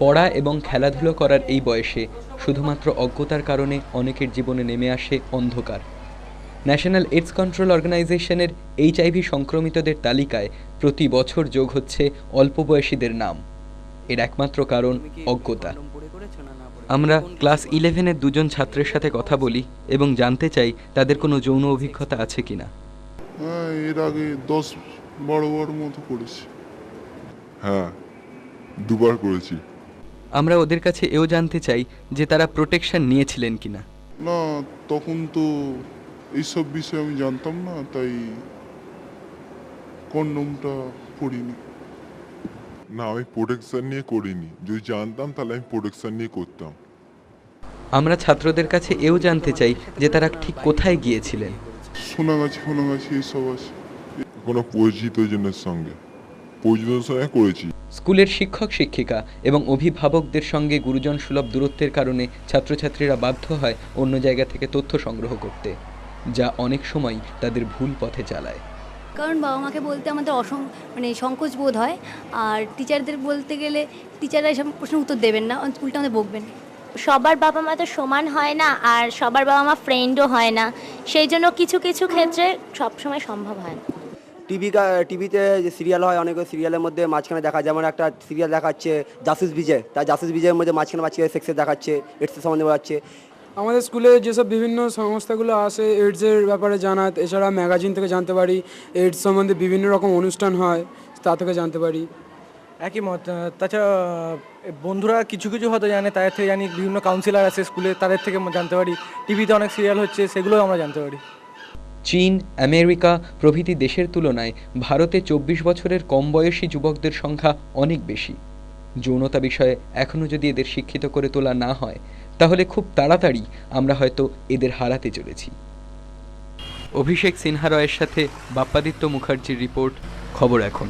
পড়া এবং খেলাধুলো করার এই বয়সে শুধুমাত্র অজ্ঞতার কারণে অনেকের জীবনে নেমে আসে অন্ধকার। ন্যাশনাল এইডস কন্ট্রোল অর্গানাইজেশনের HIV সংক্রমিতদের তালিকায় প্রতি বছর যোগ হচ্ছে অল্প বয়সীদের নাম। এর একমাত্র কারণ অজ্ঞতা। আমরা ক্লাস 11-এর দুজন ছাত্রের সাথে কথা বলি এবং জানতে চাই তাদের কোনো যৌন অভিজ্ঞতা আছে কিনা। হ্যাঁ, এর আগে 10-12 মতো করেছি। হ্যাঁ, 2বার করেছি। আমরা ওদের কাছে এও জানতে চাই যে তারা প্রোটেকশন নিয়েছিলেন কিনা। না, তখন তো এইসব বিষয়ে আমি জানতাম না, তাই কন্ডমটা পরিনি। না, আমি প্রোটেকশন নিয়ে করিনি। যদি জানতাম তাহলে আমি প্রোটেকশন নিয়ে করতাম। আমরা ছাত্রদের কাছে এও জানতে চাই যে তারা ঠিক কোথায় গিয়েছিলেন। সোনাগাছি এইসব আছে। কোনো পরিচিতজনের সঙ্গে করেছি। স্কুলের শিক্ষক শিক্ষিকা এবং অভিভাবকদের সঙ্গে গুরুজন সুলভ দূরত্বের কারণে ছাত্রছাত্রীরা বাধ্য হয় অন্য জায়গা থেকে তথ্য সংগ্রহ করতে, যা অনেক সময় তাদের ভুল পথে চালায়। কারণ বাবা মাকে বলতে আমাদের সংকোচ বোধ হয়, আর টিচারদের বলতে গেলে টিচাররা এসব প্রশ্নের উত্তর দেবেন না, উল্টো আমাদের বকবেন। সবার বাবা মা তো সমান হয় না, আর সবার বাবা মা ফ্রেন্ডও হয় না, সেই জন্য কিছু কিছু ক্ষেত্রে সবসময় সম্ভব হয় না। টিভিতে যে সিরিয়াল হয়, অনেক সিরিয়ালের মধ্যে মাঝখানে দেখা, যেমন একটা সিরিয়াল দেখাচ্ছে জাসুস বিজয়, তার জাসুস বিজয়ের মধ্যে মাঝখানে সেক্সের দেখাচ্ছে, এইডসের সম্বন্ধে বোঝাচ্ছে। আমাদের স্কুলে যেসব বিভিন্ন সংস্থাগুলো আসে এইডসের ব্যাপারে জানাত, এছাড়া ম্যাগাজিন থেকে জানতে পারি, এইডস সম্বন্ধে বিভিন্ন রকম অনুষ্ঠান হয়, তা থেকে জানতে পারি। একই মত। তাছাড়া বন্ধুরা কিছু কিছু হয়তো জানে, তাদের থেকে জানি, বিভিন্ন কাউন্সিলর আছে স্কুলে, তাদের থেকে জানতে পারি, টিভিতে অনেক সিরিয়াল হচ্ছে, সেগুলোও আমরা জানতে পারি। চীন, আমেরিকা প্রভৃতি দেশের তুলনায় ভারতে 24 বছরের কম বয়সী যুবকদের সংখ্যা অনেক বেশি। যৌনতা বিষয়ে এখনও যদি এদের শিক্ষিত করে তোলা না হয়, তাহলে খুব তাড়াতাড়ি আমরা হয়তো এদের হারাতে চলেছি। অভিষেক সিনহা রয়ের সাথে বাপ্পাদিত্য মুখার্জির রিপোর্ট, খবর এখন।